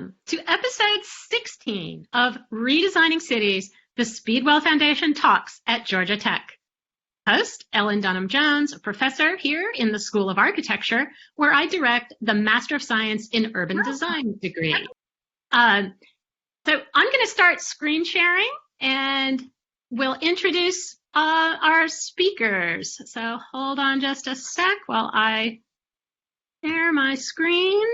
Welcome to episode 16 of Redesigning Cities, the Speedwell Foundation Talks at Georgia Tech. Host, Ellyn Jones, a professor here in the School of Architecture, where I direct the Master of Science in Urban Design degree. So I'm going to start screen sharing and we'll introduce our speakers. So hold on just a sec while I share my screen.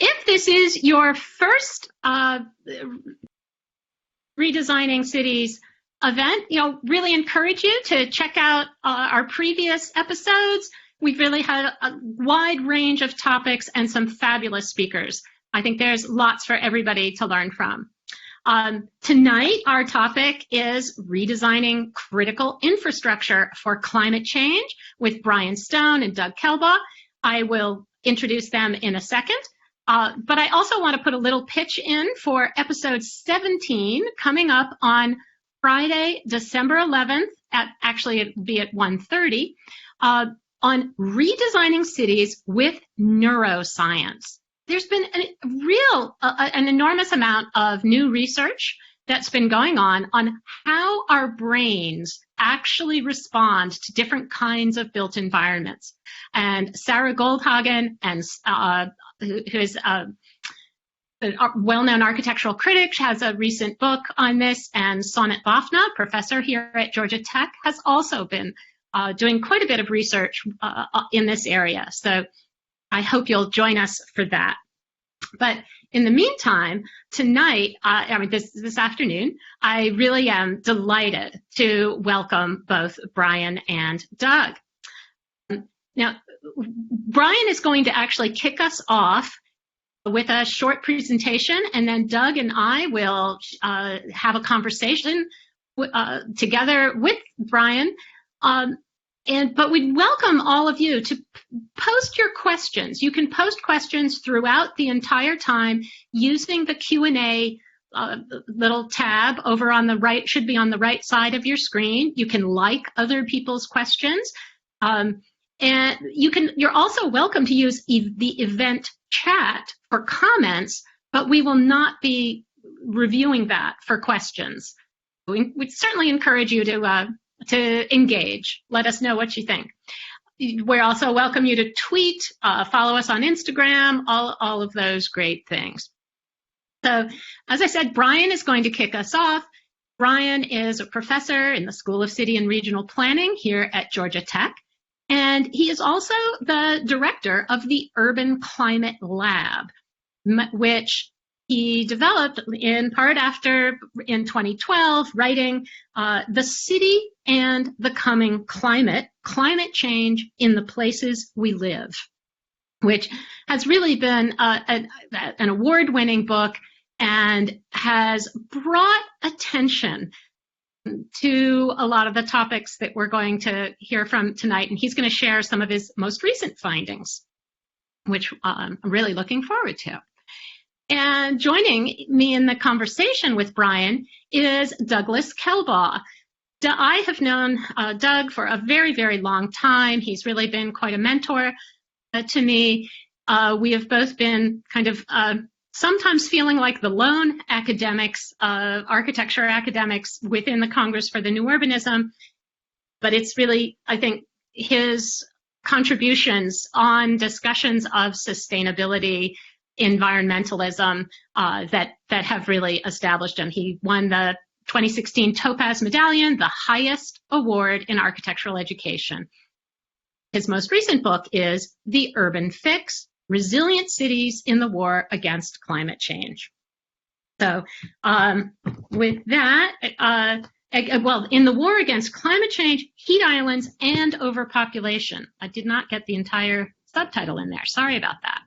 If this is your first Redesigning Cities event, really encourage you to check out our previous episodes. We've really had a wide range of topics and some fabulous speakers. I think there's lots for everybody to learn from. Tonight, our topic is redesigning critical infrastructure for climate change with Brian Stone and Doug Kelbaugh. I will introduce them in a second. But I also want to put a little pitch in for episode 17 coming up on Friday, December 11th, it'll be at 1:30, on redesigning cities with neuroscience. There's been an enormous amount of new research that's been going on how our brains actually respond to different kinds of built environments. And Sarah Goldhagen, who is a well-known architectural critic, has a recent book on this, and Sonat Bafna, professor here at Georgia Tech, has also been doing quite a bit of research in this area. So I hope you'll join us for that. But in the meantime, tonight, this afternoon, I really am delighted to welcome both Brian and Doug. Now, Brian is going to actually kick us off with a short presentation, and then Doug and I will have a conversation together with Brian. But we'd welcome all of you to post your questions. You can post questions throughout the entire time using the Q&A little tab over on the right, should be on the right side of your screen. You can like other people's questions. And you're also welcome to use the event chat for comments, but we will not be reviewing that for questions. We'd certainly encourage you to engage. Let us know what you think. We also welcome you to tweet, follow us on Instagram, all of those great things. So, as I said, Brian is going to kick us off. Brian is a professor in the School of City and Regional Planning here at Georgia Tech, and he is also the director of the Urban Climate Lab, which he developed in part in 2012, writing The City and the Coming Climate Change in the Places We Live, which has really been an award-winning book and has brought attention to a lot of the topics that we're going to hear from tonight. And he's going to share some of his most recent findings, which I'm really looking forward to. And joining me in the conversation with Brian is Douglas Kelbaugh. I have known Doug for a very, very long time. He's really been quite a mentor to me. We have both been kind of sometimes feeling like the lone academics, architecture academics within the Congress for the New Urbanism. But it's really, I think, his contributions on discussions of sustainability, environmentalism that have really established him. He won the 2016 Topaz Medallion, the highest award in architectural education. His most recent book is The Urban Fix: Resilient Cities in the War Against Climate Change. So with that, in the war against climate change, heat islands, and overpopulation. I did not get the entire subtitle in there. Sorry about that.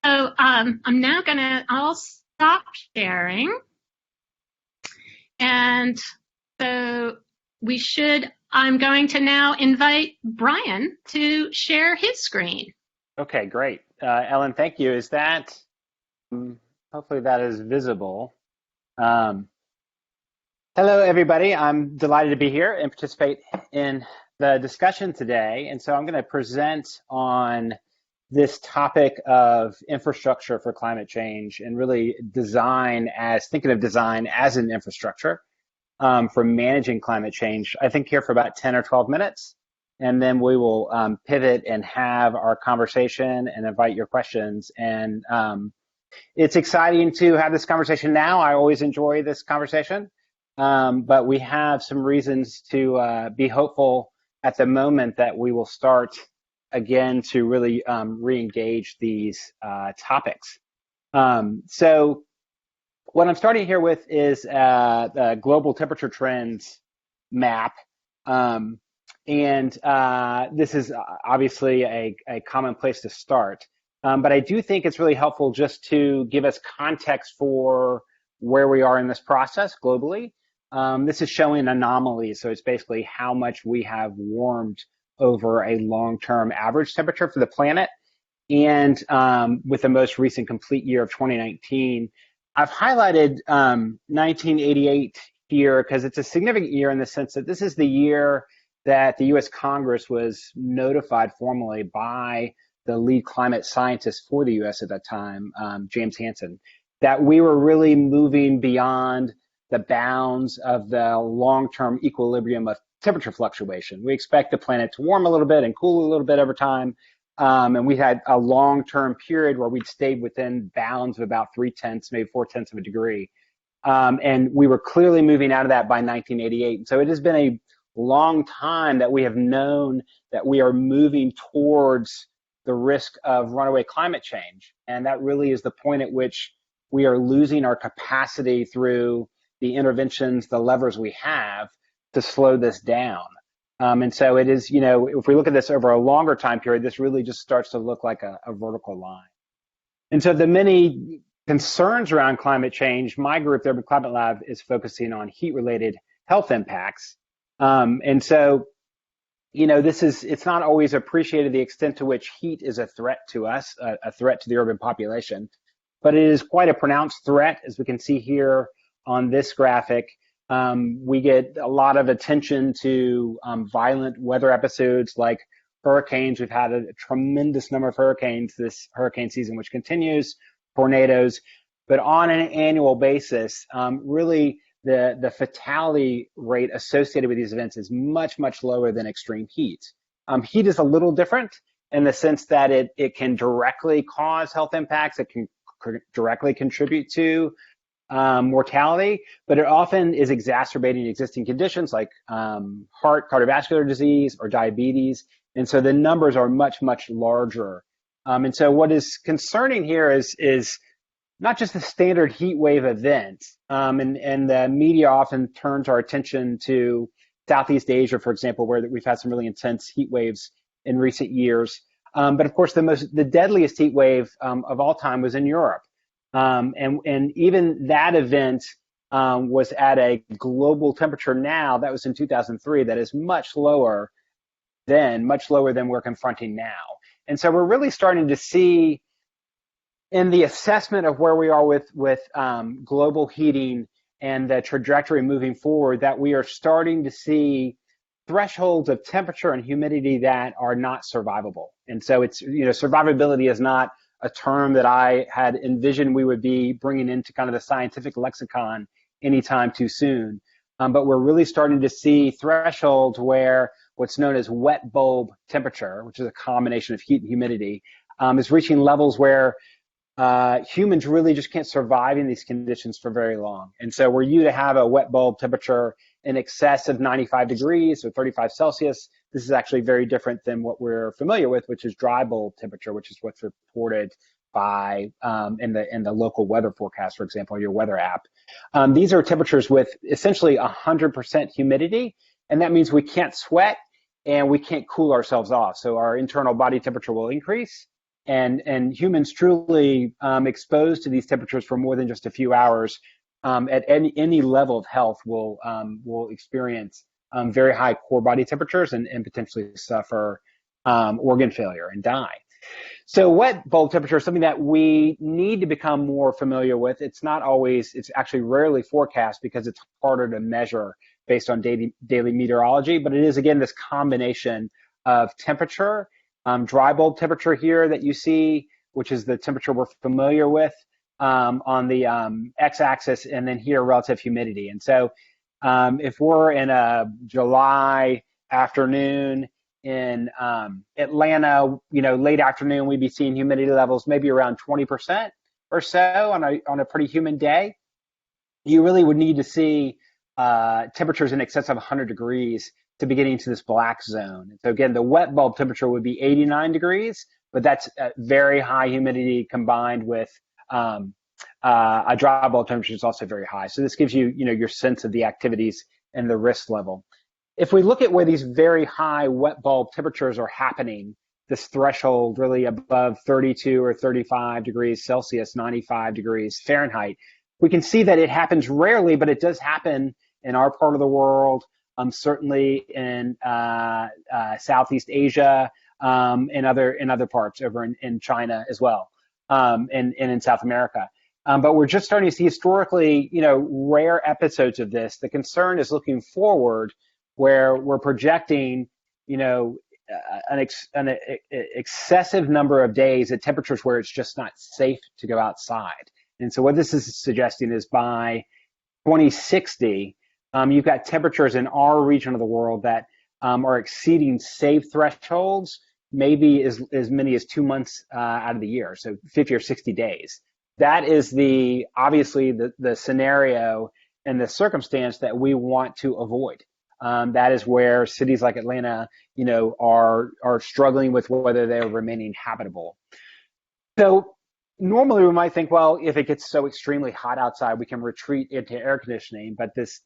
So I'll stop sharing. And so I'm going to now invite Brian to share his screen. Okay, great. Ellyn, thank you. Is that, hopefully that is visible. Hello, everybody. I'm delighted to be here and participate in the discussion today. And so I'm going to present on this topic of infrastructure for climate change and really thinking of design as an infrastructure for managing climate change, I think here for about 10 or 12 minutes. And then we will pivot and have our conversation and invite your questions. And it's exciting to have this conversation now. I always enjoy this conversation, but we have some reasons to be hopeful at the moment that we will start again to really re-engage these topics. So what I'm starting here with is the global temperature trends map. This is obviously a common place to start. But I do think it's really helpful just to give us context for where we are in this process globally. This is showing anomalies, so it's basically how much we have warmed over a long-term average temperature for the planet. And with the most recent complete year of 2019, I've highlighted 1988 here because it's a significant year in the sense that this is the year that the U.S. Congress was notified formally by the lead climate scientist for the U.S. at that time, James Hansen, that we were really moving beyond the bounds of the long-term equilibrium of temperature fluctuation. We expect the planet to warm a little bit and cool a little bit over time. And we had a long-term period where we'd stayed within bounds of about 3/10, maybe 4/10 of a degree. And we were clearly moving out of that by 1988. So it has been a long time that we have known that we are moving towards the risk of runaway climate change. And that really is the point at which we are losing our capacity through the interventions, the levers we have to slow this down. And so it is, if we look at this over a longer time period, this really just starts to look like a vertical line. And so the many concerns around climate change, my group, the Urban Climate Lab, is focusing on heat-related health impacts. And so, it's not always appreciated the extent to which heat is a threat to us, a threat to the urban population, but it is quite a pronounced threat, as we can see here on this graphic. We get a lot of attention to violent weather episodes like hurricanes. We've had a tremendous number of hurricanes this hurricane season, which continues, tornadoes, but on an annual basis, really the fatality rate associated with these events is much, much lower than extreme heat. Heat is a little different in the sense that it can directly cause health impacts. It can directly contribute to mortality, but it often is exacerbating existing conditions like cardiovascular disease or diabetes. And so the numbers are much, much larger. And so what is concerning here is not just the standard heat wave event, and the media often turns our attention to Southeast Asia, for example, where we've had some really intense heat waves in recent years. But of course, the deadliest heat wave of all time was in Europe. And even that event was at a global temperature now, that was in 2003, that is much lower than we're confronting now. And so we're really starting to see in the assessment of where we are with global heating and the trajectory moving forward, that we are starting to see thresholds of temperature and humidity that are not survivable. And so it's, survivability is not a term that I had envisioned we would be bringing into kind of the scientific lexicon anytime too soon. But we're really starting to see thresholds where what's known as wet bulb temperature, which is a combination of heat and humidity, is reaching levels where humans really just can't survive in these conditions for very long. And so were you to have a wet bulb temperature in excess of 95 degrees or 35 Celsius, this is actually very different than what we're familiar with, which is dry bulb temperature, which is what's reported by in the local weather forecast, for example, your weather app. These are temperatures with essentially 100% humidity, and that means we can't sweat and we can't cool ourselves off. So our internal body temperature will increase, and humans truly exposed to these temperatures for more than just a few hours at any level of health will experience very high core body temperatures and potentially suffer organ failure and die. So wet bulb temperature is something that we need to become more familiar with. It's actually rarely forecast because it's harder to measure based on daily meteorology, but it is, again, this combination of temperature dry bulb temperature here that you see, which is the temperature we're familiar with on the x-axis, and then here relative humidity. And so if we're in a July afternoon in Atlanta, late afternoon, we'd be seeing humidity levels maybe around 20% or so on a pretty humid day. You really would need to see temperatures in excess of 100 degrees to be getting to this black zone. And so again, the wet bulb temperature would be 89 degrees, but that's very high humidity combined with a dry bulb temperature is also very high. So this gives you, your sense of the activities and the risk level. If we look at where these very high wet bulb temperatures are happening, this threshold really above 32 or 35 degrees Celsius, 95 degrees Fahrenheit, we can see that it happens rarely, but it does happen in our part of the world, certainly in Southeast Asia, and other parts over in China as well, and in South America. But we're just starting to see historically, rare episodes of this. The concern is looking forward, where we're projecting, an excessive number of days at temperatures where it's just not safe to go outside. And so what this is suggesting is by 2060, you've got temperatures in our region of the world that are exceeding safe thresholds, maybe as many as 2 months out of the year, so 50 or 60 days. That is obviously the scenario and the circumstance that we want to avoid. That is where cities like Atlanta, are struggling with whether they're remaining habitable. So normally we might think, well, if it gets so extremely hot outside, we can retreat into air conditioning. But this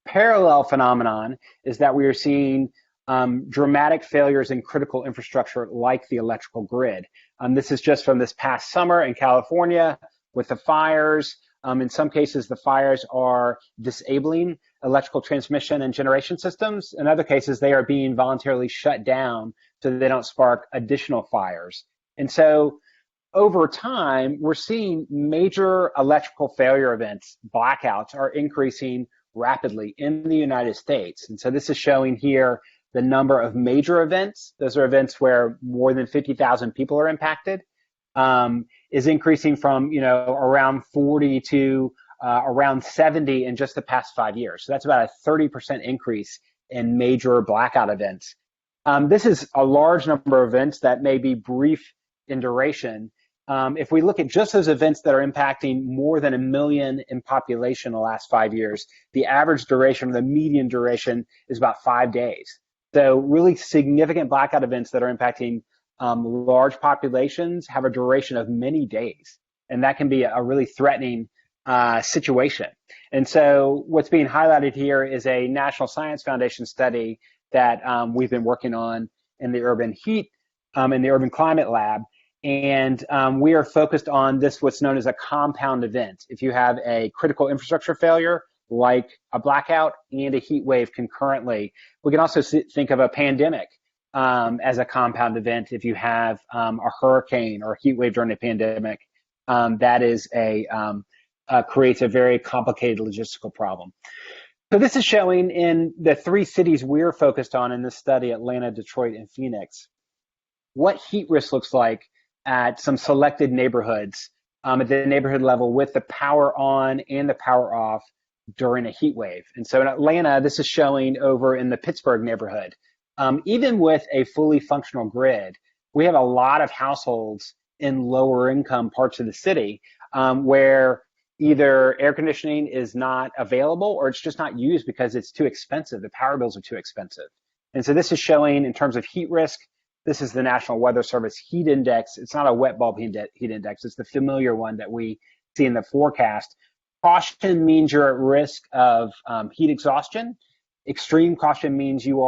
parallel phenomenon is that we are seeing dramatic failures in critical infrastructure like the electrical grid. This is just from this past summer in California with the fires. In some cases, the fires are disabling electrical transmission and generation systems. In other cases, they are being voluntarily shut down so that they don't spark additional fires. And so over time, we're seeing major electrical failure events, blackouts, are increasing rapidly in the United States. And so this is showing here the number of major events. Those are events where more than 50,000 people are impacted. Is increasing from, around 40 to around 70 in just the past 5 years. So that's about a 30% increase in major blackout events. This is a large number of events that may be brief in duration. If we look at just those events that are impacting more than 1 million in population in the last 5 years, the average duration, the median duration, is about 5 days. So really significant blackout events that are impacting large populations have a duration of many days, and that can be a really threatening situation. And so what's being highlighted here is a National Science Foundation study that we've been working on in the Urban Heat, in the Urban Climate Lab, and we are focused on this, what's known as a compound event. If you have a critical infrastructure failure, like a blackout and a heat wave concurrently, we can also think of a pandemic as a compound event. If you have a hurricane or a heat wave during a pandemic, that is creates a very complicated logistical problem. So this is showing in the 3 cities we're focused on in this study, Atlanta, Detroit, and Phoenix, what heat risk looks like at some selected neighborhoods at the neighborhood level with the power on and the power off during a heat wave. And so in Atlanta, this is showing over in the Pittsburgh neighborhood. Even with a fully functional grid, we have a lot of households in lower income parts of the city where either air conditioning is not available or it's just not used because it's too expensive. The power bills are too expensive. And so this is showing in terms of heat risk. This is the National Weather Service heat index. It's not a wet bulb heat index. It's the familiar one that we see in the forecast. Caution means you're at risk of heat exhaustion. Extreme caution means you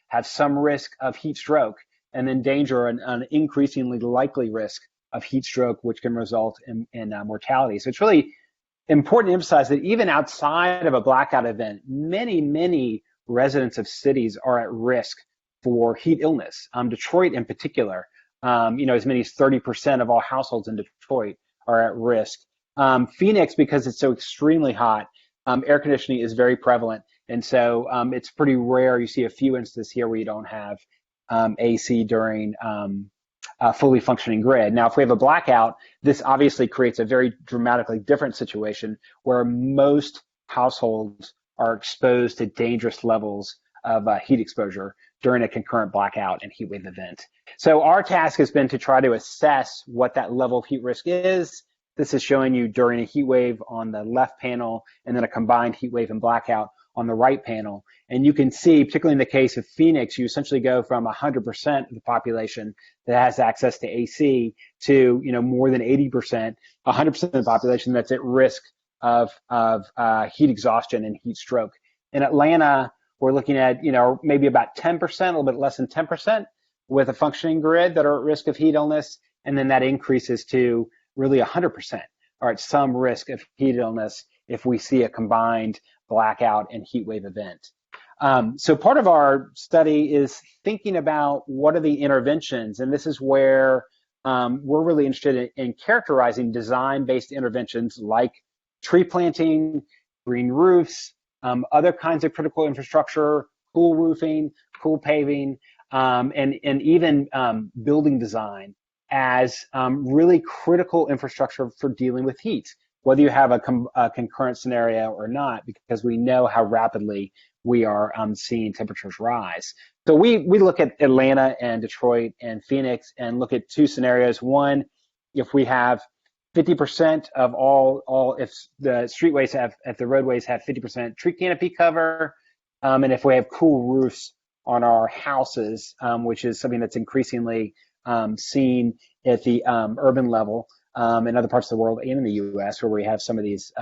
have some risk of heat stroke, and then danger, an increasingly likely risk of heat stroke, which can result in mortality. So it's really important to emphasize that even outside of a blackout event, many residents of cities are at risk for heat illness. Detroit in particular, as many as 30% of all households in Detroit are at risk. Phoenix, because it's so extremely hot, air conditioning is very prevalent. And so it's pretty rare. You see a few instances here where you don't have AC during a fully functioning grid. Now, if we have a blackout, this obviously creates a very dramatically different situation where most households are exposed to dangerous levels of heat exposure during a concurrent blackout and heat wave event. So our task has been to try to assess what that level of heat risk is. This is showing you during a heat wave on the left panel and then a combined heat wave and blackout on the right panel. And you can see, particularly in the case of Phoenix, you essentially go from 100% of the population that has access to AC to, more than 80%, 100% of the population that's at risk of heat exhaustion and heat stroke. In Atlanta, we're looking at, maybe about 10%, a little bit less than 10% with a functioning grid that are at risk of heat illness. And then that increases to really 100% are at some risk of heat illness if we see a combined blackout and heat wave event. So part of our study is thinking about what are the interventions, and this is where we're really interested in characterizing design-based interventions like tree planting, green roofs, other kinds of critical infrastructure, cool roofing, cool paving, and even building design as really critical infrastructure for dealing with heat, whether you have a concurrent scenario or not, because we know how rapidly we are seeing temperatures rise. So we look at Atlanta and Detroit and Phoenix and look at two scenarios. One, if we have 50% of if the if the roadways have 50% tree canopy cover, and if we have cool roofs on our houses, which is something that's increasingly seen at the urban level in other parts of the world and in the U.S., where we have some of these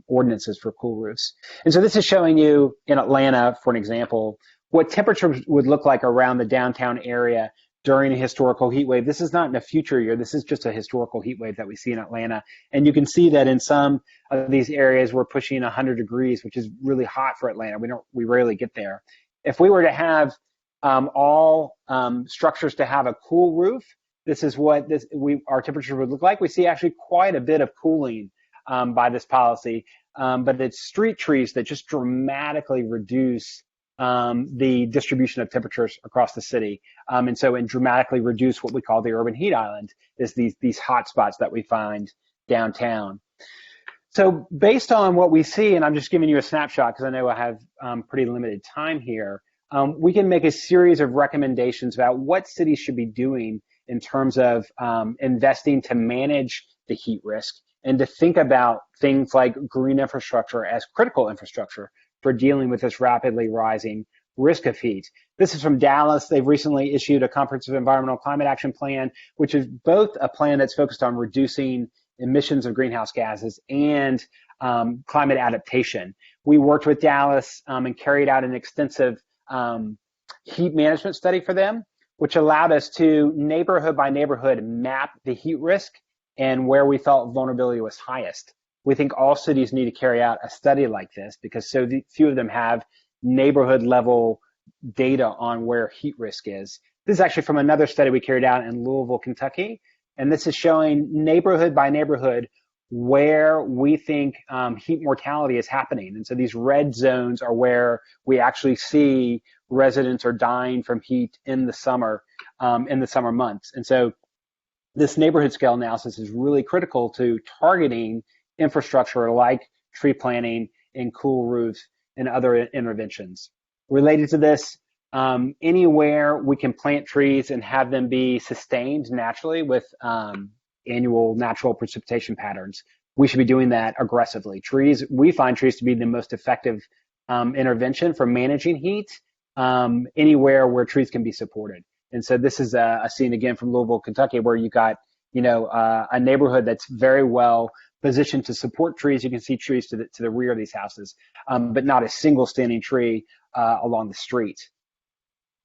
ordinances for cool roofs. And so this is showing you in Atlanta, for an example, what temperatures would look like around the downtown area during a historical heat wave. This is not in a future year. This is just a historical heat wave that we see in Atlanta. And you can see that in some of these areas, we're pushing 100 degrees, which is really hot for Atlanta. We rarely get there. If we were to have all structures to have a cool roof, this is what our temperature would look like. We see actually quite a bit of cooling by this policy, but it's street trees that just dramatically reduce the distribution of temperatures across the city, and dramatically reduce what we call the urban heat island, is these hot spots that we find downtown. So based on what we see, and I'm just giving you a snapshot because I know I have pretty limited time here, we can make a series of recommendations about what cities should be doing in terms of investing to manage the heat risk and to think about things like green infrastructure as critical infrastructure for dealing with this rapidly rising risk of heat. This is from Dallas. They've recently issued a comprehensive environmental climate action plan, which is both a plan that's focused on reducing emissions of greenhouse gases and climate adaptation. We worked with Dallas and carried out an extensive heat management study for them, which allowed us to neighborhood by neighborhood map the heat risk and where we felt vulnerability was highest. We think all cities need to carry out a study like this because so few of them have neighborhood level data on where heat risk is. This is actually from another study we carried out in Louisville, Kentucky, and this is showing neighborhood by neighborhood where we think heat mortality is happening. And so these red zones are where we actually see residents are dying from heat in the summer months. And so this neighborhood scale analysis is really critical to targeting infrastructure like tree planting and cool roofs and other interventions. Related to this, anywhere we can plant trees and have them be sustained naturally with annual natural precipitation patterns, we should be doing that aggressively. We find trees to be the most effective intervention for managing heat anywhere where trees can be supported. And so this is a scene again from Louisville, Kentucky, where you got a neighborhood that's very well positioned to support trees. You can see trees to the rear of these houses, but not a single standing tree along the street.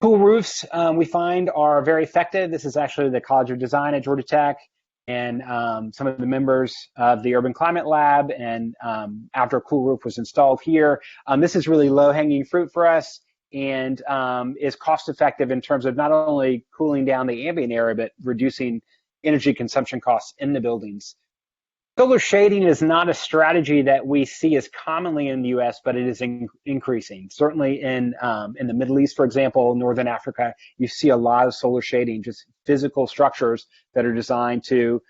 Cool roofs we find are very effective. This is actually the College of Design at Georgia Tech and some of the members of the Urban Climate Lab. And after a cool roof was installed here, this is really low-hanging fruit for us and is cost-effective in terms of not only cooling down the ambient area, but reducing energy consumption costs in the buildings. Solar shading is not a strategy that we see as commonly in the U.S., but it is increasing. Certainly in the Middle East, for example, Northern Africa, you see a lot of solar shading, just physical structures that are designed to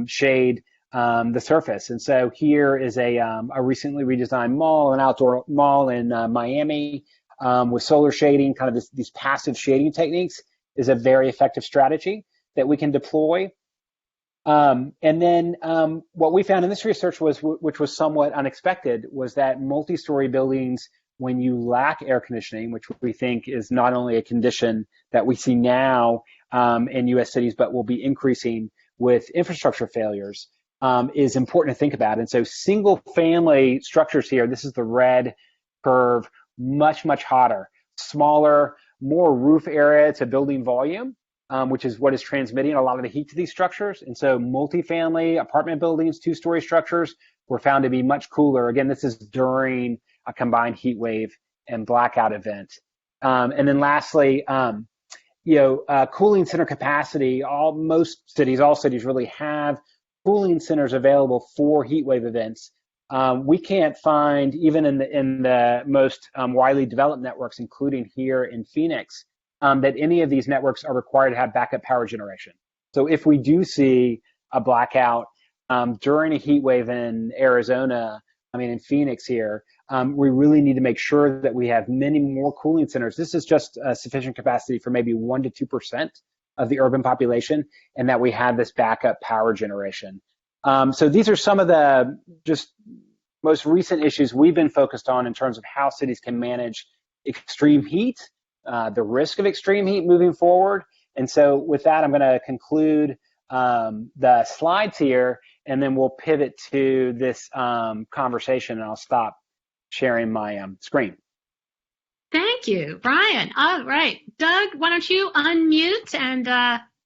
shade the surface. And so here is a recently redesigned mall, an outdoor mall in Miami with solar shading, kind of these passive shading techniques is a very effective strategy that we can deploy. And then what we found in this research which was somewhat unexpected, was that multi-story buildings, when you lack air conditioning, which we think is not only a condition that we see now in U.S. cities, but will be increasing with infrastructure failures, is important to think about. And so single family structures here, this is the red curve, much, much hotter, smaller, more roof area to building volume. Which is what is transmitting a lot of the heat to these structures. And so multifamily apartment buildings, two-story structures, were found to be much cooler. Again, this is during a combined heat wave and blackout event. And then lastly, cooling center capacity. All cities really have cooling centers available for heat wave events. We can't find, even in the most widely developed networks, including here in Phoenix, that any of these networks are required to have backup power generation. So if we do see a blackout during a heat wave in in Phoenix here, we really need to make sure that we have many more cooling centers. This is just sufficient capacity for maybe 1 to 2% of the urban population, and that we have this backup power generation. So these are some of the just most recent issues we've been focused on in terms of how cities can manage extreme heat, the risk of extreme heat moving forward. And so with that, I'm going to conclude the slides here, and then we'll pivot to this conversation, and I'll stop sharing my screen. Thank you, Brian. All right, Doug, why don't you unmute and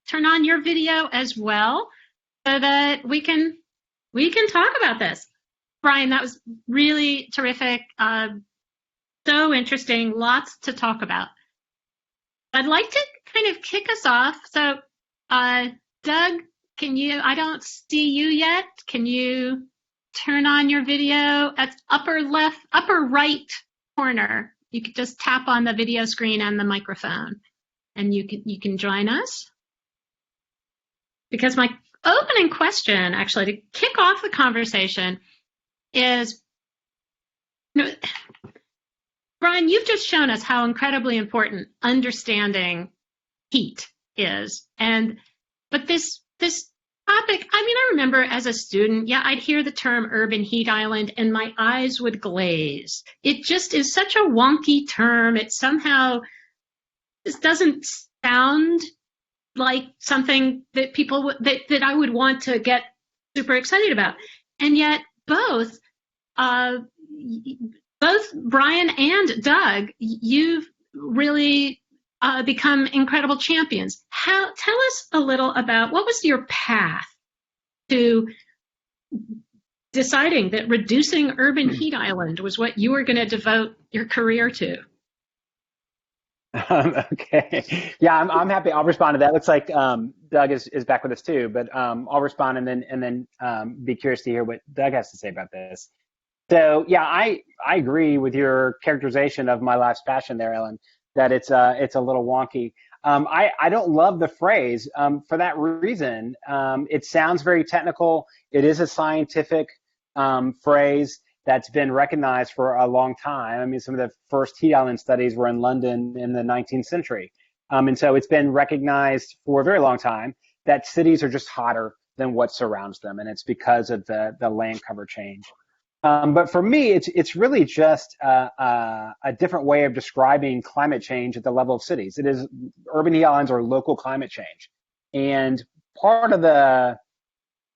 turn on your video as well, so that we can talk about this. Brian, that was really terrific. So interesting, lots to talk about. I'd like to kind of kick us off. So, Doug, I don't see you yet. Can you turn on your video at upper right corner? You could just tap on the video screen and the microphone, and you can join us. Because my opening question, actually, to kick off the conversation is, Brian, you've just shown us how incredibly important understanding heat is. But this topic, I remember as a student, I'd hear the term urban heat island and my eyes would glaze. It just is such a wonky term. It somehow just doesn't sound like something that that I would want to get super excited about. And yet both Brian and Doug, you've really become incredible champions. Tell us a little about what was your path to deciding that reducing urban heat island was what you were going to devote your career to? Okay. Yeah, I'm happy. I'll respond to that. Looks like Doug is back with us too, but I'll respond and then be curious to hear what Doug has to say about this. So yeah, I agree with your characterization of my life's passion there, Ellyn, that it's a little wonky. I don't love the phrase for that reason. It sounds very technical. It is a scientific phrase that's been recognized for a long time. Some of the first heat island studies were in London in the 19th century. And so it's been recognized for a very long time that cities are just hotter than what surrounds them. And it's because of the land cover change. But for me, it's really just a different way of describing climate change at the level of cities. It is urban heat islands or local climate change. And part of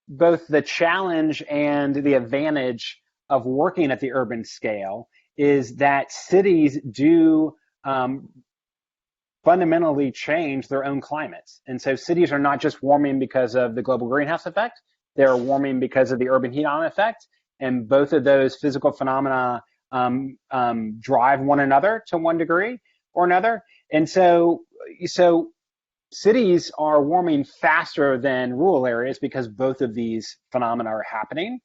both the challenge and the advantage of working at the urban scale is that cities do fundamentally change their own climates. And so cities are not just warming because of the global greenhouse effect, they're warming because of the urban heat island effect. And both of those physical phenomena drive one another to one degree or another. And so cities are warming faster than rural areas because both of these phenomena are happening,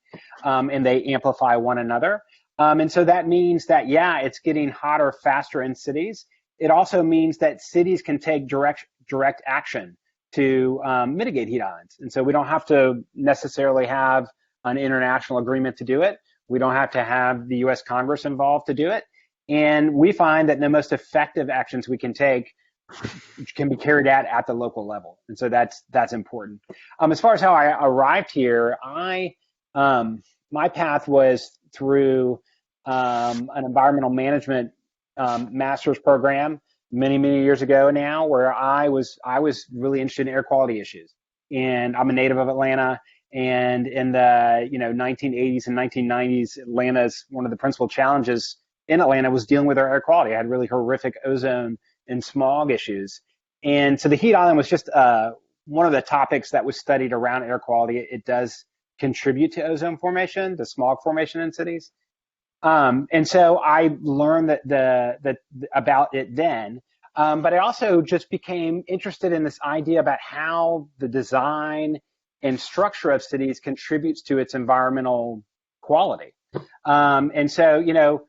and they amplify one another. And so that means that, yeah, it's getting hotter faster in cities. It also means that cities can take direct action to mitigate heat islands. And so we don't have to necessarily have an international agreement to do it. We don't have to have the US Congress involved to do it. And we find that the most effective actions we can take can be carried out at the local level. And so that's important. As far as how I arrived here, my path was through an environmental management master's program many years ago now, where I was really interested in air quality issues. And I'm a native of Atlanta. And in the 1980s and 1990s, one of the principal challenges in Atlanta was dealing with our air quality. I had really horrific ozone and smog issues. And so the heat island was just one of the topics that was studied around air quality. It does contribute to ozone formation, the smog formation in cities. And so I learned that about it then. But I also just became interested in this idea about how the design and structure of cities contributes to its environmental quality. And so,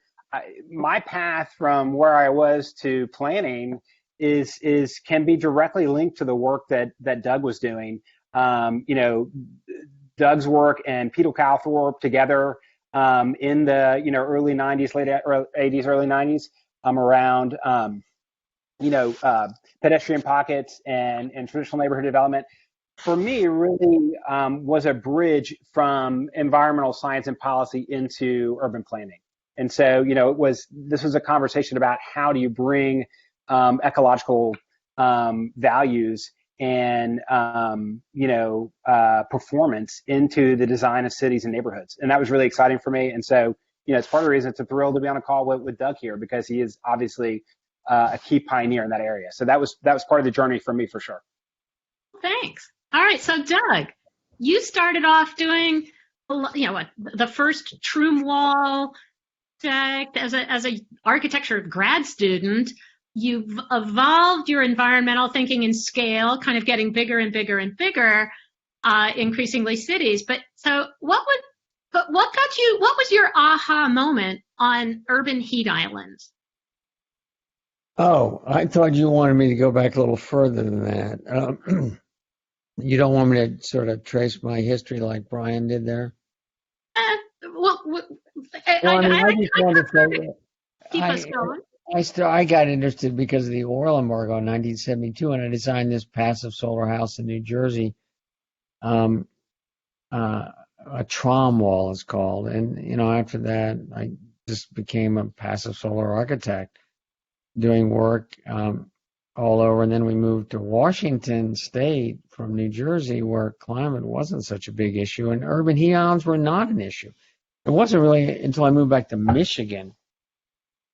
my path from where I was to planning can be directly linked to the work that Doug was doing. Doug's work and Peter Calthorpe together in the early 90s, late 80s, early 90s around pedestrian pockets and traditional neighborhood development, for me, really was a bridge from environmental science and policy into urban planning. And so, this was a conversation about how do you bring ecological values and, performance into the design of cities and neighborhoods. And that was really exciting for me. And so, it's part of the reason it's a thrill to be on a call with Doug here, because he is obviously a key pioneer in that area. So that was part of the journey for me, for sure. Thanks. All right. So Doug, you started off doing, the first Troom wall project as a architecture grad student. You've evolved your environmental thinking and scale, kind of getting bigger and bigger and bigger, increasingly cities. But so what was your aha moment on urban heat islands? Oh, I thought you wanted me to go back a little further than that. You don't want me to sort of trace my history like Brian did there? I keep us going. I got interested because of the oil embargo in 1972, and I designed this passive solar house in New Jersey. A trom wall is called. And, after that, I just became a passive solar architect doing work all over. And then we moved to Washington State from New Jersey, where climate wasn't such a big issue, and urban heat islands were not an issue. It wasn't really until I moved back to Michigan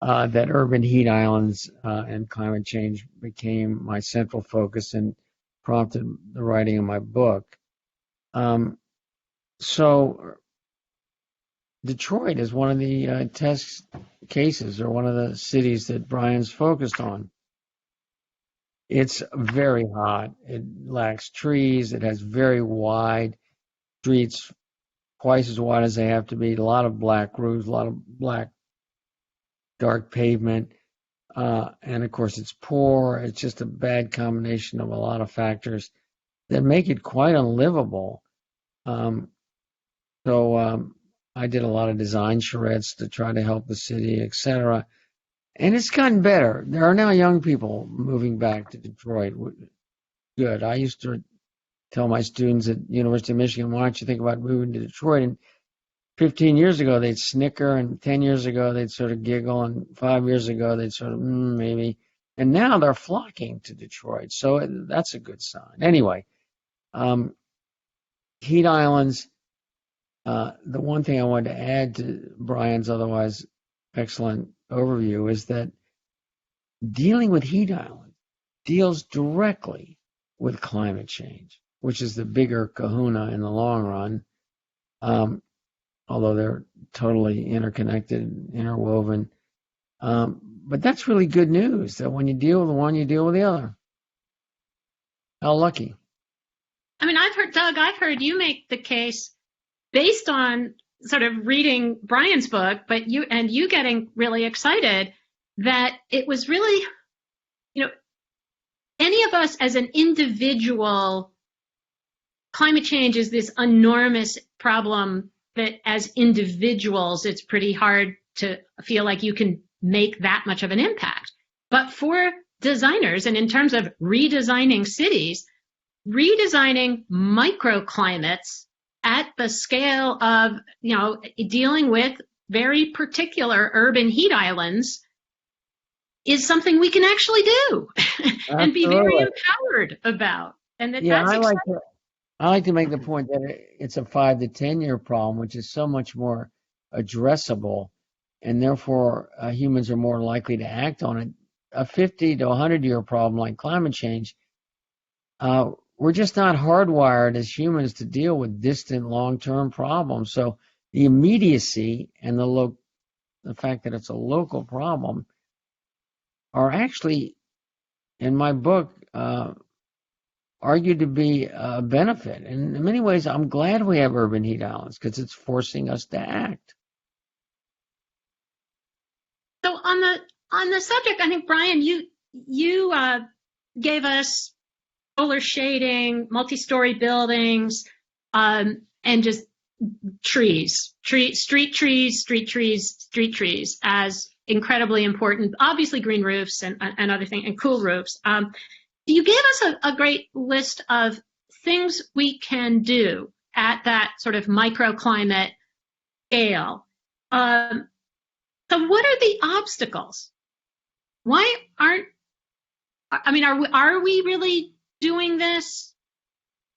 that urban heat islands and climate change became my central focus and prompted the writing of my book. So Detroit is one of the test cases, or one of the cities that Brian's focused on. It's very hot. It lacks trees. It has very wide streets, twice as wide as they have to be. A lot of black roofs, a lot of black, dark pavement. And of course, it's poor. It's just a bad combination of a lot of factors that make it quite unlivable. So I did a lot of design charrettes to try to help the city, etc. And it's gotten better. There are now young people moving back to Detroit. Good. I used to tell my students at University of Michigan, why don't you think about moving to Detroit? And 15 years ago, they'd snicker, and 10 years ago, they'd sort of giggle, and 5 years ago, they'd sort of, maybe. And now they're flocking to Detroit. So that's a good sign. Anyway, heat islands, the one thing I wanted to add to Brian's otherwise excellent overview is that dealing with heat islands deals directly with climate change, which is the bigger kahuna in the long run, although they're totally interconnected, interwoven. But that's really good news, that when you deal with one, you deal with the other. How lucky. I mean, I've heard you make the case based on sort of reading Brian's book, but you getting really excited that it was really, any of us as an individual, climate change is this enormous problem that as individuals, it's pretty hard to feel like you can make that much of an impact. But for designers, and in terms of redesigning cities, redesigning microclimates at the scale of, dealing with very particular urban heat islands is something we can actually do and be very empowered about. And that's exciting. I like to make the point that it's a 5 to 10 year problem, which is so much more addressable, and therefore humans are more likely to act on it. A 50 to 100 year problem like climate change, we're just not hardwired as humans to deal with distant long-term problems. So the immediacy and the fact that it's a local problem are actually, in my book, argued to be a benefit. And in many ways, I'm glad we have urban heat islands because it's forcing us to act. So on the subject, I think, Brian, you gave us solar shading, multi-story buildings, and just street trees as incredibly important. Obviously, green roofs and other things, and cool roofs. You gave us a great list of things we can do at that sort of microclimate scale. So what are the obstacles? Why are we really doing this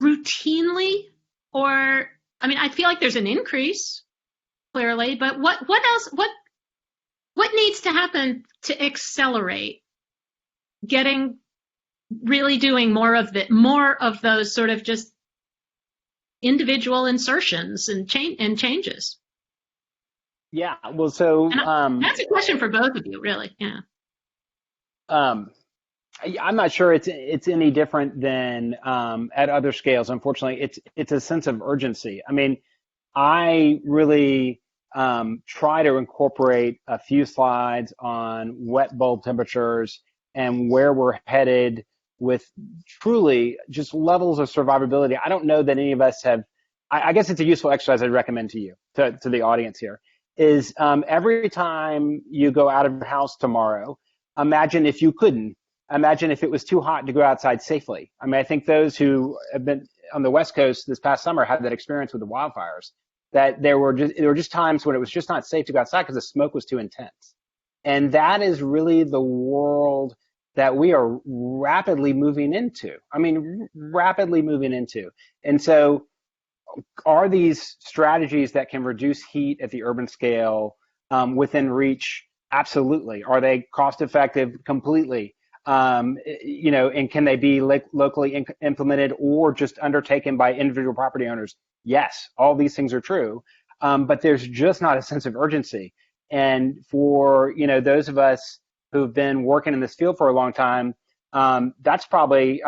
routinely? Or, I feel like there's an increase, clearly, but what else, what needs to happen to accelerate really doing more of those sort of just individual insertions and changes? Yeah, well, so that's a question for both of you, really. Yeah. I'm not sure it's any different than at other scales. Unfortunately, it's a sense of urgency. I really try to incorporate a few slides on wet bulb temperatures and where we're headed with truly just levels of survivability. I don't know that any of us have. I guess it's a useful exercise I'd recommend to you, to the audience here, is every time you go out of your house tomorrow, imagine if you couldn't. Imagine if it was too hot to go outside safely. I think those who have been on the West Coast this past summer had that experience with the wildfires, that there were just times when it was just not safe to go outside because the smoke was too intense. And that is really the world that we are rapidly moving into. Rapidly moving into. And so are these strategies that can reduce heat at the urban scale within reach? Absolutely. Are they cost effective? Completely. And can they be locally implemented or just undertaken by individual property owners? Yes, all these things are true, but there's just not a sense of urgency. And for those of us who've been working in this field for a long time, that's probably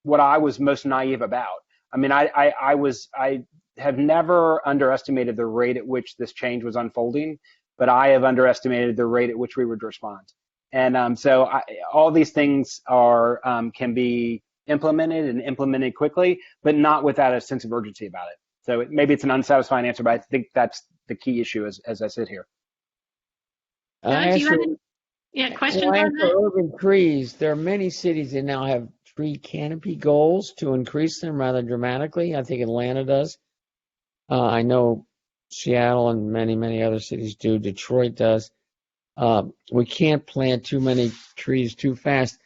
what I was most naive about. I have never underestimated the rate at which this change was unfolding, but I have underestimated the rate at which we would respond. And so all these things can be implemented quickly, but not without a sense of urgency about it. So maybe it's an unsatisfying answer, but I think that's the key issue as I sit here. Do you have any questions on that? Urban trees, there are many cities that now have tree canopy goals to increase them rather dramatically. I think Atlanta does. I know Seattle and many, many other cities do. Detroit does. We can't plant too many trees too fast.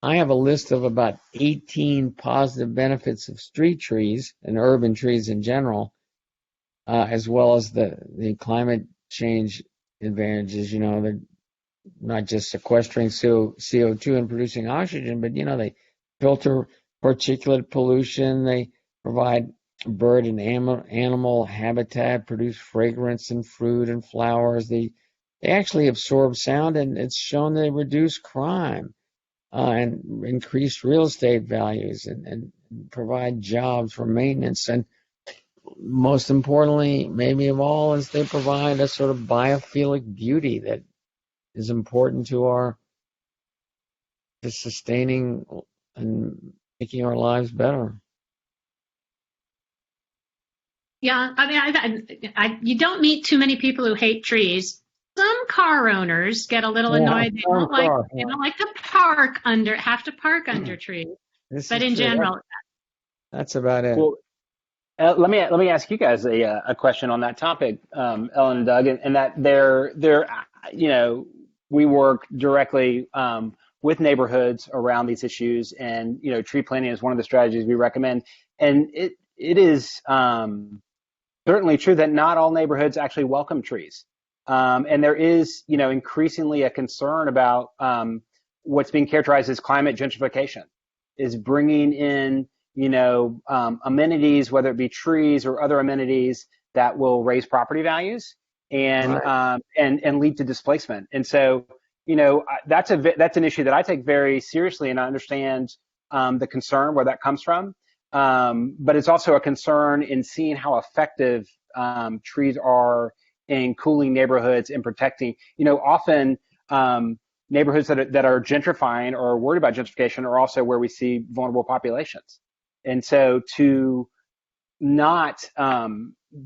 I have a list of about 18 positive benefits of street trees and urban trees in general, as well as the climate change advantages. They're not just sequestering CO2 and producing oxygen, but they filter particulate pollution. They provide bird and animal habitat, produce fragrance and fruit and flowers. They actually absorb sound, and it's shown they reduce crime. and increase real estate values and provide jobs for maintenance. And most importantly, maybe of all, is they provide a sort of biophilic beauty that is important to sustaining and making our lives better. Yeah, I mean, you don't meet too many people who hate trees. Some car owners get a little annoyed. They don't like to have to park under trees. But in general, that's about it. Well, let me ask you guys a question on that topic, Ellyn and Doug, and that we work directly with neighborhoods around these issues, and tree planting is one of the strategies we recommend, and it is certainly true that not all neighborhoods actually welcome trees. And there is, increasingly a concern about what's being characterized as climate gentrification, is bringing in, amenities, whether it be trees or other amenities that will raise property values and Right. and lead to displacement. And so, that's an issue that I take very seriously, and I understand the concern where that comes from. But it's also a concern in seeing how effective trees are in cooling neighborhoods and protecting. Often neighborhoods that are gentrifying or are worried about gentrification are also where we see vulnerable populations. And so to not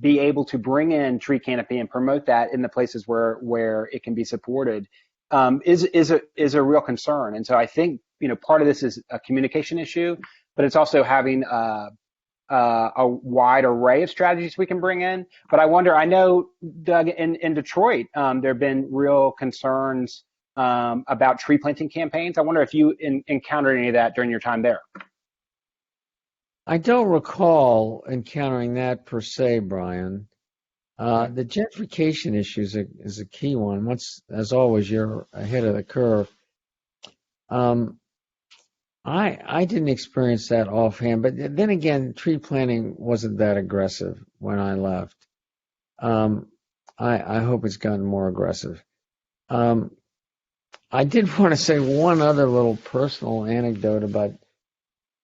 be able to bring in tree canopy and promote that in the places where it can be supported is a real concern. And so I think part of this is a communication issue, but it's also having a wide array of strategies we can bring in. But I know, Doug, in Detroit, there have been real concerns about tree planting campaigns. I wonder if you encountered any of that during your time there. I don't recall encountering that per se, Brian. The gentrification issue is a key one. As always, you're ahead of the curve. I didn't experience that offhand, but then again, tree planting wasn't that aggressive when I left. I hope it's gotten more aggressive. I did want to say one other little personal anecdote about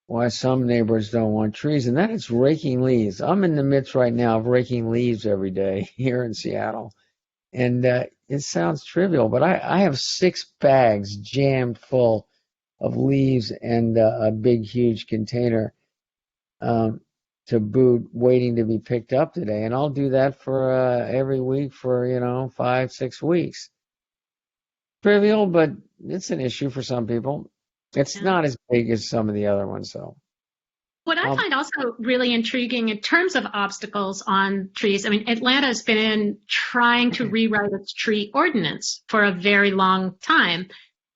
why some neighbors don't want trees, and that is raking leaves. I'm in the midst right now of raking leaves every day here in Seattle. And it sounds trivial, but I have 6 bags jammed full of leaves and a big, huge container to boot waiting to be picked up today. And I'll do that for every week for, 5-6 weeks. Trivial, but it's an issue for some people. It's not as big as some of the other ones, though. What I find also really intriguing in terms of obstacles on trees, I mean, Atlanta has been trying to rewrite its tree ordinance for a very long time,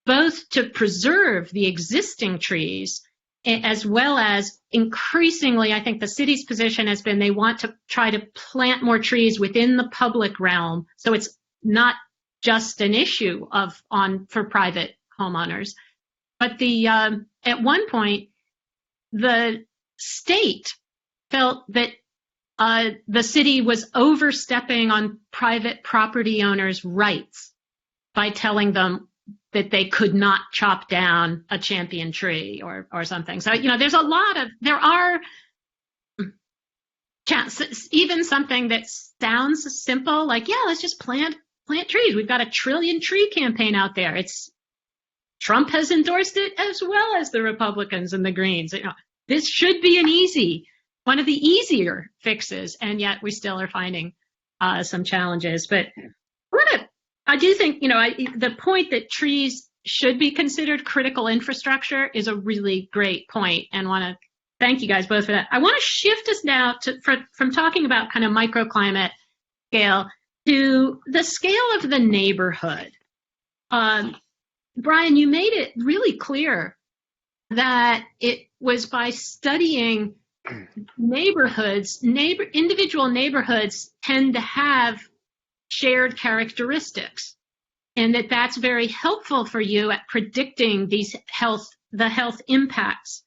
both to preserve the existing trees as well as increasingly, I think the city's position has been they want to try to plant more trees within the public realm. So it's not just an issue for private homeowners. But at one point, the state felt that the city was overstepping on private property owners' rights by telling them that they could not chop down a champion tree or something. So, there are even something that sounds simple, like, let's just plant trees. We've got a 1 trillion tree campaign out there. Trump has endorsed it as well as the Republicans and the Greens. This should be one of the easier fixes, and yet we still are finding some challenges. But I do think, the point that trees should be considered critical infrastructure is a really great point, and want to thank you guys both for that. I want to shift us now from talking about kind of microclimate scale to the scale of the neighborhood. Brian, you made it really clear that it was by studying neighborhoods, individual neighborhoods tend to have shared characteristics, and that's very helpful for you at predicting the health impacts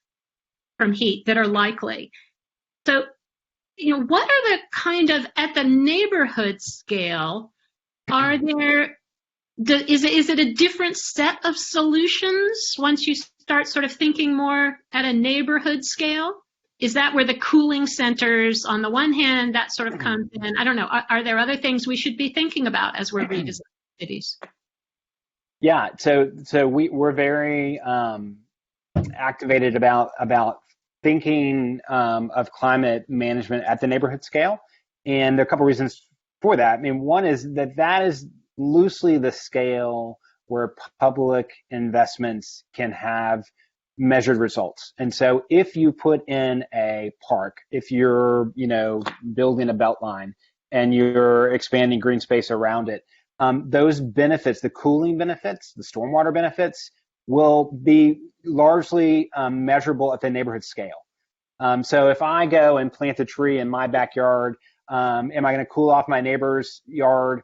from heat that are likely. So, what are the kind of, at the neighborhood scale, are there Is it a different set of solutions once you start sort of thinking more at a neighborhood scale? Is that where the cooling centers, on the one hand, that sort of comes in? I don't know. Are there other things we should be thinking about as we're redesigning cities? Yeah, so we're very activated about thinking of climate management at the neighborhood scale, and there are a couple reasons for that. I mean, one is that is loosely the scale where public investments can have measured results. And so if you put in a park, if you're, building a beltline and you're expanding green space around it, those benefits, the cooling benefits, the stormwater benefits, will be largely measurable at the neighborhood scale. So if I go and plant a tree in my backyard, am I going to cool off my neighbor's yard?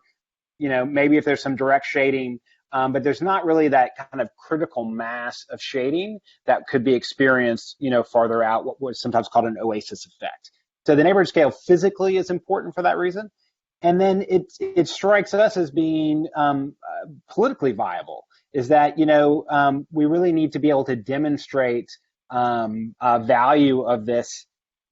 Maybe if there's some direct shading, but there's not really that kind of critical mass of shading that could be experienced, farther out, what was sometimes called an oasis effect. So the neighborhood scale physically is important for that reason. And then it strikes us as being politically viable, is that, we really need to be able to demonstrate value of this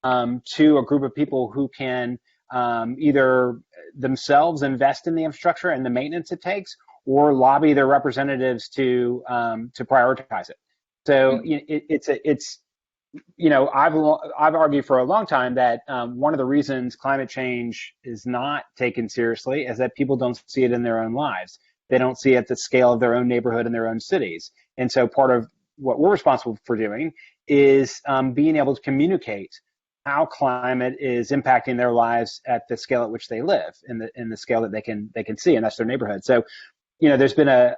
to a group of people who can either themselves invest in the infrastructure and the maintenance it takes, or lobby their representatives to prioritize it. So I've argued for a long time that one of the reasons climate change is not taken seriously is that people don't see it in their own lives. They don't see it at the scale of their own neighborhood and their own cities. And so part of what we're responsible for doing is being able to communicate how climate is impacting their lives at the scale at which they live, in the scale that they can see, and that's their neighborhood. So, there's been a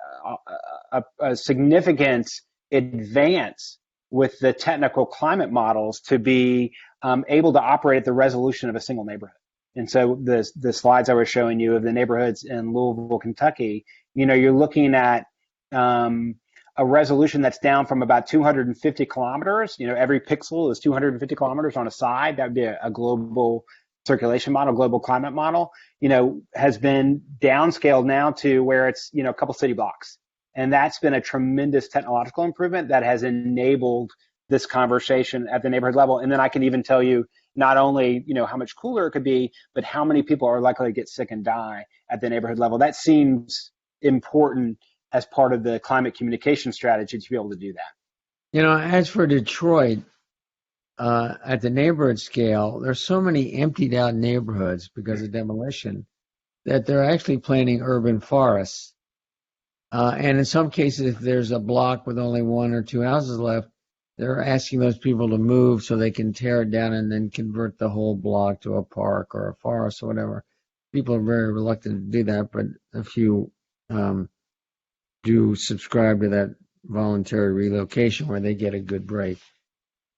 significant advance with the technical climate models to be able to operate at the resolution of a single neighborhood. And so the slides I was showing you of the neighborhoods in Louisville, Kentucky, you're looking at a resolution that's down from about 250 kilometers. Every pixel is 250 kilometers on a side. That would be a global circulation model, global climate model, has been downscaled now to where it's, a couple city blocks. And that's been a tremendous technological improvement that has enabled this conversation at the neighborhood level. And then I can even tell you not only, how much cooler it could be, but how many people are likely to get sick and die at the neighborhood level. That seems important as part of the climate communication strategy to be able to do that. As for Detroit, at the neighborhood scale, there's so many emptied out neighborhoods because of demolition that they're actually planting urban forests. And in some cases, if there's a block with only one or two houses left, they're asking those people to move so they can tear it down and then convert the whole block to a park or a forest or whatever. People are very reluctant to do that, but a few do subscribe to that voluntary relocation where they get a good break.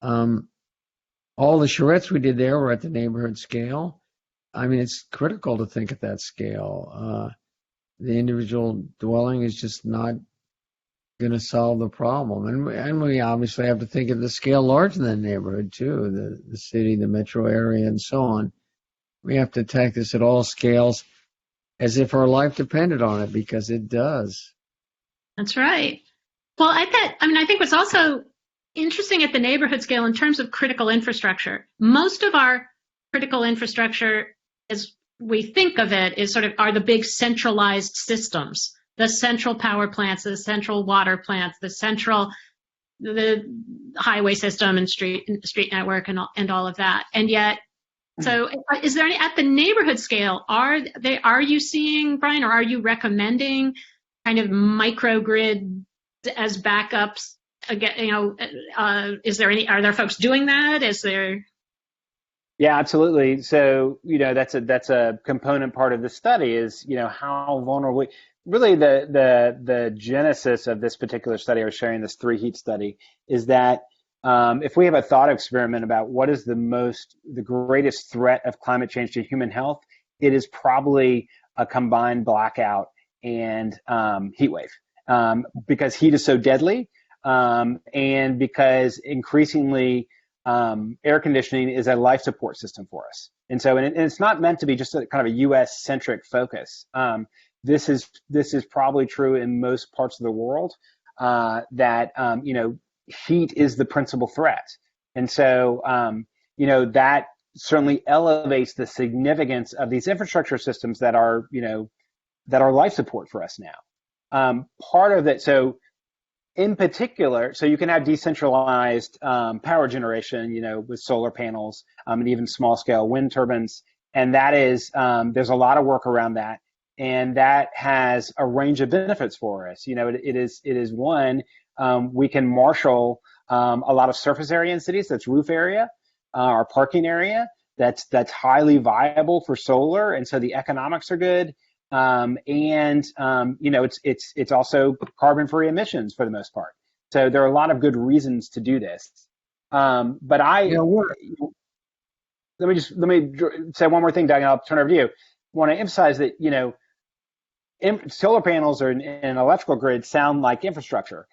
All the charrettes we did there were at the neighborhood scale. I mean, it's critical to think at that scale. The individual dwelling is just not going to solve the problem. And we obviously have to think of the scale larger than the neighborhood too, the city, the metro area, and so on. We have to attack this at all scales as if our life depended on it, because it does. That's right. Well, I think what's also interesting at the neighborhood scale in terms of critical infrastructure, most of our critical infrastructure, as we think of it, are the big centralized systems, the central power plants, the central water plants, the highway system and street network and all of that. And yet, so is there any at the neighborhood scale? Are you seeing, Brian, or are you recommending kind of microgrid as backups? Again, are there folks doing that? Is there? Yeah, absolutely. So, that's a component part of the study is, how vulnerable. Really, the genesis of this particular study I was sharing, this 3-heat study, is that if we have a thought experiment about what is the greatest threat of climate change to human health, it is probably a combined blackout and heat wave, because heat is so deadly, and because increasingly air conditioning is a life support system for us. And so, and it's not meant to be just a kind of a U.S. centric focus. this is probably true in most parts of the world, that heat is the principal threat. And so that certainly elevates the significance of these infrastructure systems that are life support for us now. Part of it, so in particular, so you can have decentralized power generation, with solar panels, and even small scale wind turbines. And that is, there's a lot of work around that. And that has a range of benefits for us. It is one, we can marshal a lot of surface area in cities, that's roof area, or parking area, that's highly viable for solar. And so the economics are good. It's also carbon-free emissions for the most part. So there are a lot of good reasons to do this. But let me say one more thing, Doug, and I'll turn it over to you. I want to emphasize that, solar panels and electrical grid sound like infrastructure.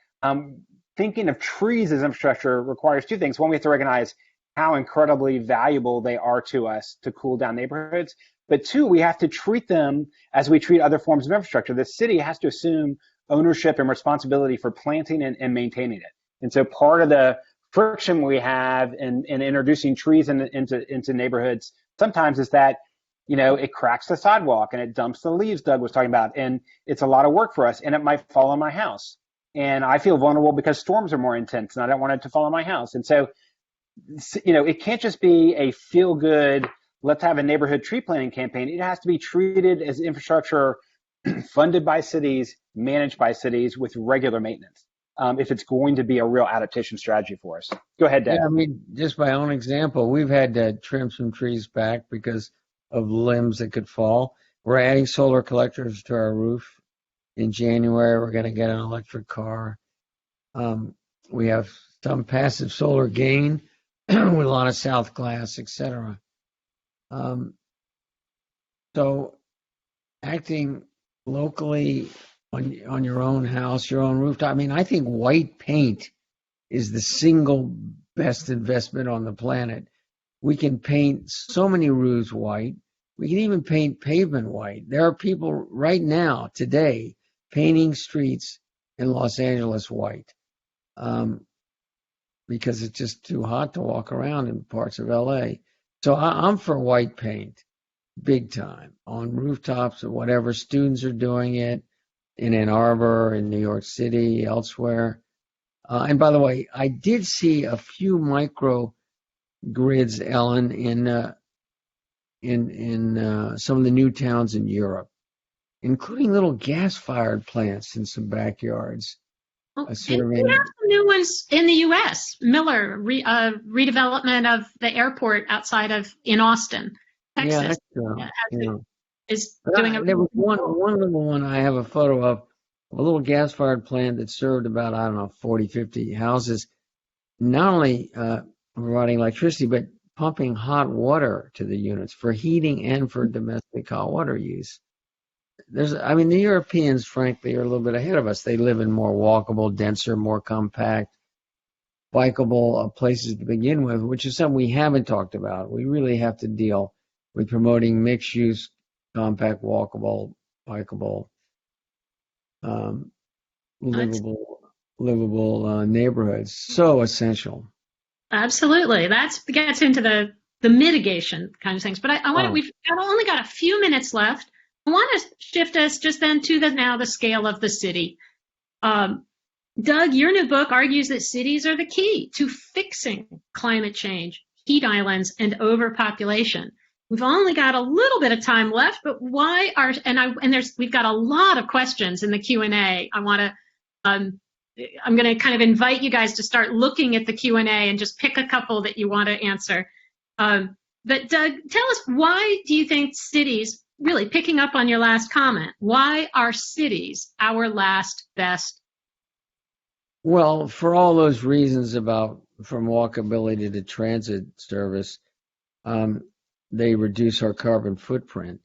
Thinking of trees as infrastructure requires two things. One, we have to recognize how incredibly valuable they are to us to cool down neighborhoods. But two, we have to treat them as we treat other forms of infrastructure. The city has to assume ownership and responsibility for planting and maintaining it. And so part of the friction we have in introducing trees into neighborhoods sometimes is that, it cracks the sidewalk and it dumps the leaves Doug was talking about. And it's a lot of work for us, and it might fall on my house. And I feel vulnerable because storms are more intense and I don't want it to fall on my house. And so, it can't just be a feel good, let's have a neighborhood tree planting campaign. It has to be treated as infrastructure funded by cities, managed by cities with regular maintenance, if it's going to be a real adaptation strategy for us. Go ahead, Dad. Yeah, just my own example, we've had to trim some trees back because of limbs that could fall. We're adding solar collectors to our roof. In January, we're going to get an electric car. We have some passive solar gain with a lot of south glass, etc. So acting locally on your own house, your own rooftop. I think white paint is the single best investment on the planet. We can paint so many roofs white. We can even paint pavement white. There are people right now, today, painting streets in Los Angeles white, because it's just too hot to walk around in parts of LA. So I'm for white paint, big time, on rooftops or whatever. Students are doing it in Ann Arbor, in New York City, elsewhere. And by the way, I did see a few microgrids, Ellyn, in some of the new towns in Europe, including little gas-fired plants in some backyards. We have some new ones in the U.S. Miller redevelopment of the airport in Austin, Texas. Yeah, that's true. Is doing there was one little one I have a photo of a little gas-fired plant that served about, 40, 50 houses, not only providing electricity, but pumping hot water to the units for heating and for domestic hot water use. The Europeans, frankly, are a little bit ahead of us. They live in more walkable, denser, more compact, bikeable places to begin with, which is something we haven't talked about. We really have to deal with promoting mixed-use, compact, walkable, bikeable, livable neighborhoods. So essential. Absolutely. That gets into the mitigation kind of things. But we've only got a few minutes left. I want to shift us just then to the scale of the city. Doug, your new book argues that cities are the key to fixing climate change, heat islands, and overpopulation. We've only got a little bit of time left, but we've got a lot of questions in the Q&A. I'm going to kind of invite you guys to start looking at the Q&A and just pick a couple that you want to answer. But Doug, tell us, why do you think cities, really picking up on your last comment, why are cities our last best? Well, for all those reasons from walkability to transit service, they reduce our carbon footprint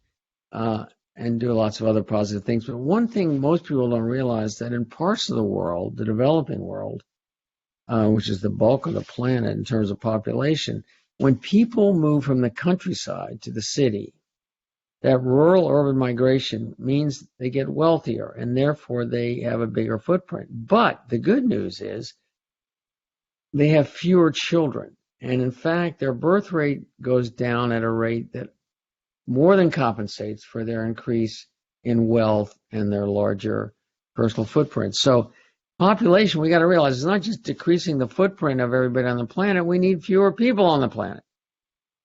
and do lots of other positive things. But one thing most people don't realize, that in parts of the world, the developing world, which is the bulk of the planet in terms of population, when people move from the countryside to the city, that rural-urban migration means they get wealthier, and therefore they have a bigger footprint. But the good news is they have fewer children. And in fact, their birth rate goes down at a rate that more than compensates for their increase in wealth and their larger personal footprint. So population, we got to realize, is not just decreasing the footprint of everybody on the planet. We need fewer people on the planet.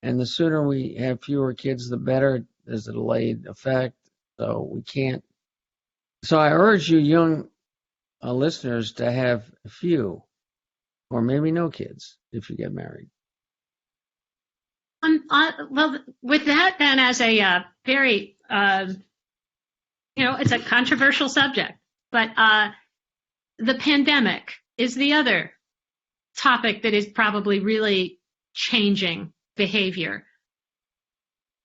And the sooner we have fewer kids, the better. There's a delayed effect. So we can't. So I urge you young listeners to have a few or maybe no kids if you get married. Well, with that then as a very, it's a controversial subject, but the pandemic is the other topic that is probably really changing behavior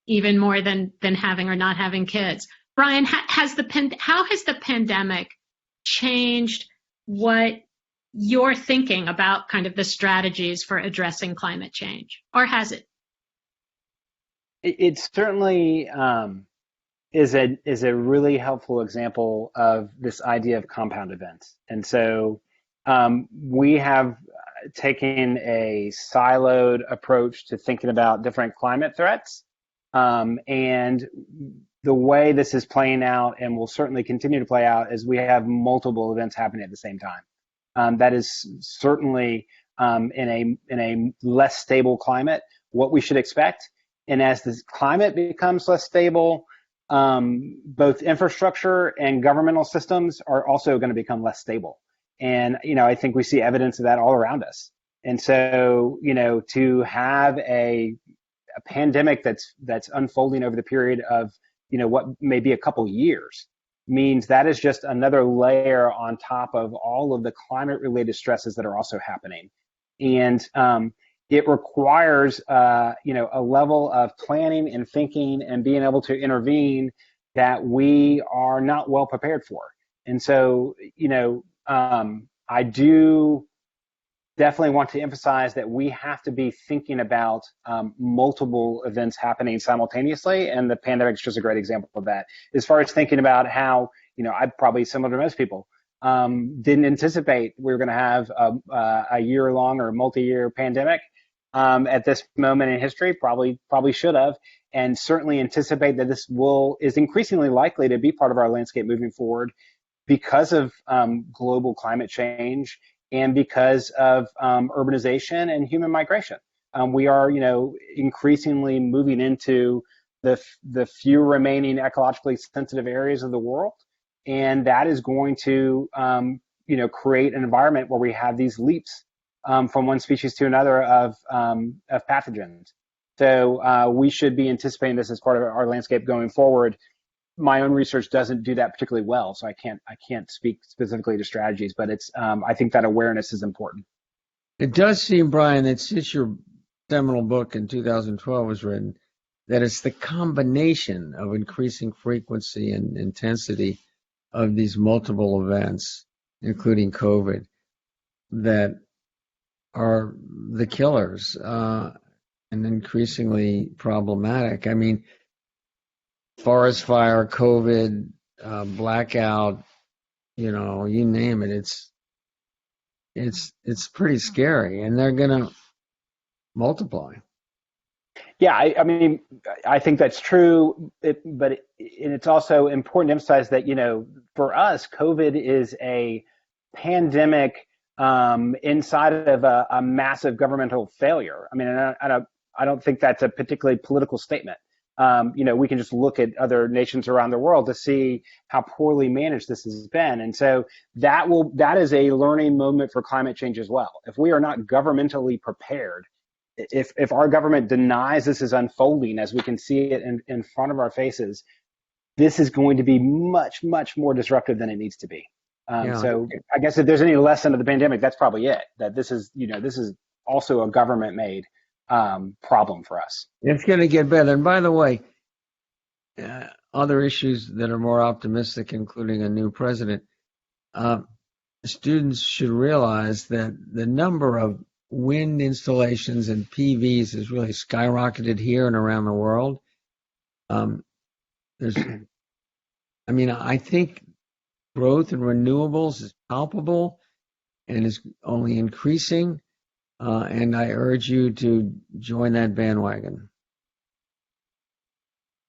even more than having or not having kids. Brian, how has the pandemic changed what you're thinking about kind of the strategies for addressing climate change, or has it? It certainly is a really helpful example of this idea of compound events. And so we have taken a siloed approach to thinking about different climate threats. And the way this is playing out and will certainly continue to play out is we have multiple events happening at the same time. That is certainly in a less stable climate what we should expect. And as the climate becomes less stable, both infrastructure and governmental systems are also going to become less stable. And, I think we see evidence of that all around us. And so, to have a pandemic that's unfolding over the period of, what may be a couple years means that is just another layer on top of all of the climate related stresses that are also happening. And, it requires, a level of planning and thinking and being able to intervene that we are not well prepared for. And so, I do definitely want to emphasize that we have to be thinking about multiple events happening simultaneously, and the pandemic is just a great example of that. As far as thinking about how, I probably similar to most people, didn't anticipate we were going to have a year-long or multi-year pandemic at this moment in history. Probably should have, and certainly anticipate that this is increasingly likely to be part of our landscape moving forward because of global climate change and because of urbanization and human migration. We are, increasingly moving into the few remaining ecologically sensitive areas of the world, and that is going to, create an environment where we have these leaps from one species to another of pathogens. So we should be anticipating this as part of our landscape going forward. My own research doesn't do that particularly well, so I can't speak specifically to strategies, but it's I think that awareness is important. It does seem, Brian, that since your seminal book in 2012 was written, that it's the combination of increasing frequency and intensity of these multiple events, including COVID, that are the killers and increasingly problematic. I mean, forest fire, COVID, blackout, you name it. It's pretty scary, and they're going to multiply. Yeah, I think that's true, but it's also important to emphasize that, for us, COVID is a pandemic inside of a massive governmental failure. I don't think that's a particularly political statement. We can just look at other nations around the world to see how poorly managed this has been. And so that is a learning moment for climate change as well. If we are not governmentally prepared, if our government denies this is unfolding as we can see it in front of our faces, this is going to be much, much more disruptive than it needs to be. So I guess if there's any lesson of the pandemic, that's probably it, that this is also a government-made problem for us. It's going to get better. And by the way, other issues that are more optimistic, including a new president, students should realize that the number of wind installations and PVs has really skyrocketed here and around the world. I think growth in renewables is palpable and is only increasing. And I urge you to join that bandwagon.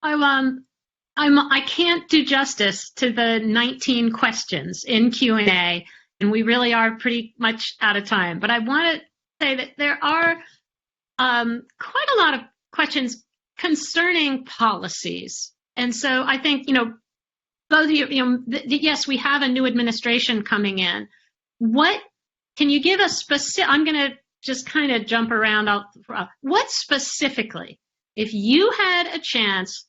I can't do justice to the 19 questions in Q&A, and we really are pretty much out of time. But I want to say that there are quite a lot of questions concerning policies. And so I think, both of you, yes, we have a new administration coming in. What can you give us specific? I'm going to just kind of jump around. What specifically, if you had a chance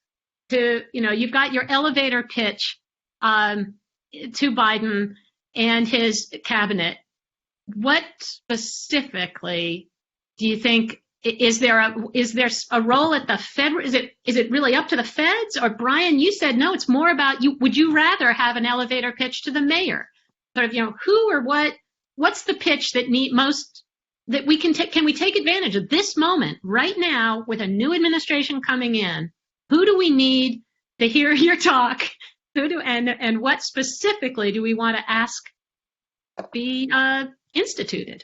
to, you've got your elevator pitch to Biden and his cabinet, what specifically do you think? Is there a role at the Fed? Is it really up to the feds? Or Brian, you said no. It's more about you. Would you rather have an elevator pitch to the mayor? Sort of, who or what? What's the pitch that that we can take? Can we take advantage of this moment right now with a new administration coming in? Who do we need to hear your talk? And what specifically do we want to ask be instituted?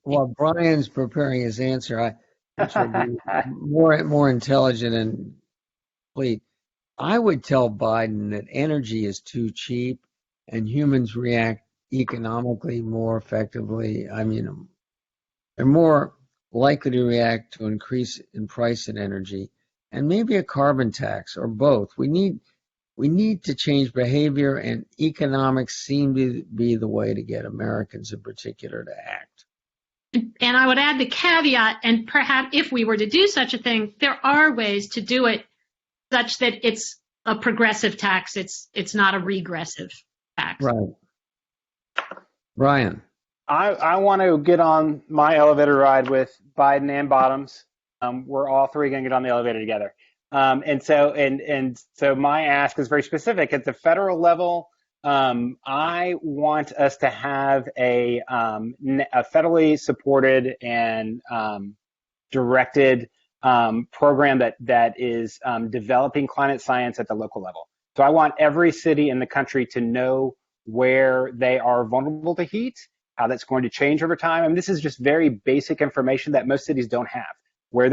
While Brian's preparing his answer, which will be more intelligent and complete, I would tell Biden that energy is too cheap and humans react economically more effectively. They're more likely to react to increase in price in energy, and maybe a carbon tax or both. We need to change behavior, and economics seem to be the way to get Americans in particular to act. And I would add the caveat, and perhaps if we were to do such a thing, there are ways to do it such that it's a progressive tax. It's not a regressive tax. Right. Brian. I want to get on my elevator ride with Biden and Bottoms. We're all three going to get on the elevator together. And so my ask is very specific. At the federal level, I want us to have a federally supported and directed program that is developing climate science at the local level. So I want every city in the country to know where they are vulnerable to heat, how that's going to change over time. I mean, this is just very basic information that most cities don't have. Where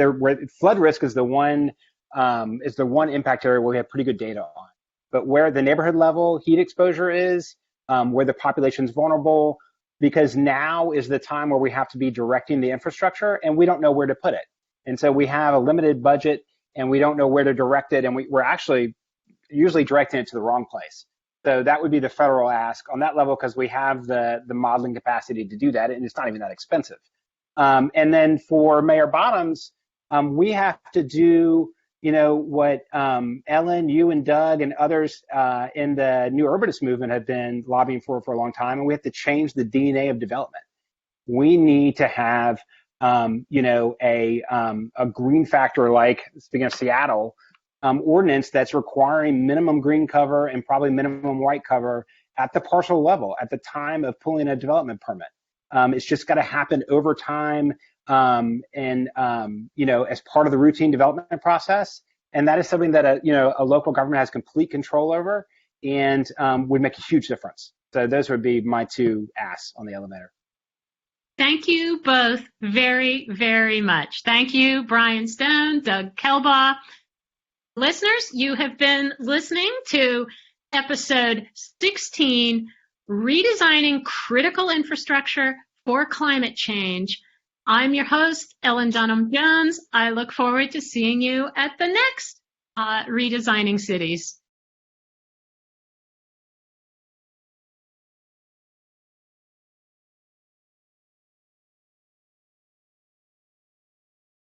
flood risk is the one impact area where we have pretty good data on. But where the neighborhood level heat exposure is, where the population's vulnerable, because now is the time where we have to be directing the infrastructure and we don't know where to put it. And so we have a limited budget and we don't know where to direct it, and we're actually usually directing it to the wrong place. So that would be the federal ask on that level, because we have the modeling capacity to do that, and it's not even that expensive. And then for Mayor Bottoms, we have to do, what Ellyn, you and Doug and others in the New Urbanist movement have been lobbying for a long time, and we have to change the DNA of development. We need to have, a green factor, like, speaking of Seattle, ordinance that's requiring minimum green cover and probably minimum white cover at the parcel level at the time of pulling a development permit. It's just got to happen over time and as part of the routine development process. And that is something that a local government has complete control over and would make a huge difference. So those would be my two asks on the elevator. Thank you both very, very much. Thank you, Brian Stone, Doug Kelbaugh. Listeners, you have been listening to episode 16, Redesigning Critical Infrastructure for Climate Change. I'm your host, Ellyn Dunham Jones. I look forward to seeing you at the next Redesigning Cities.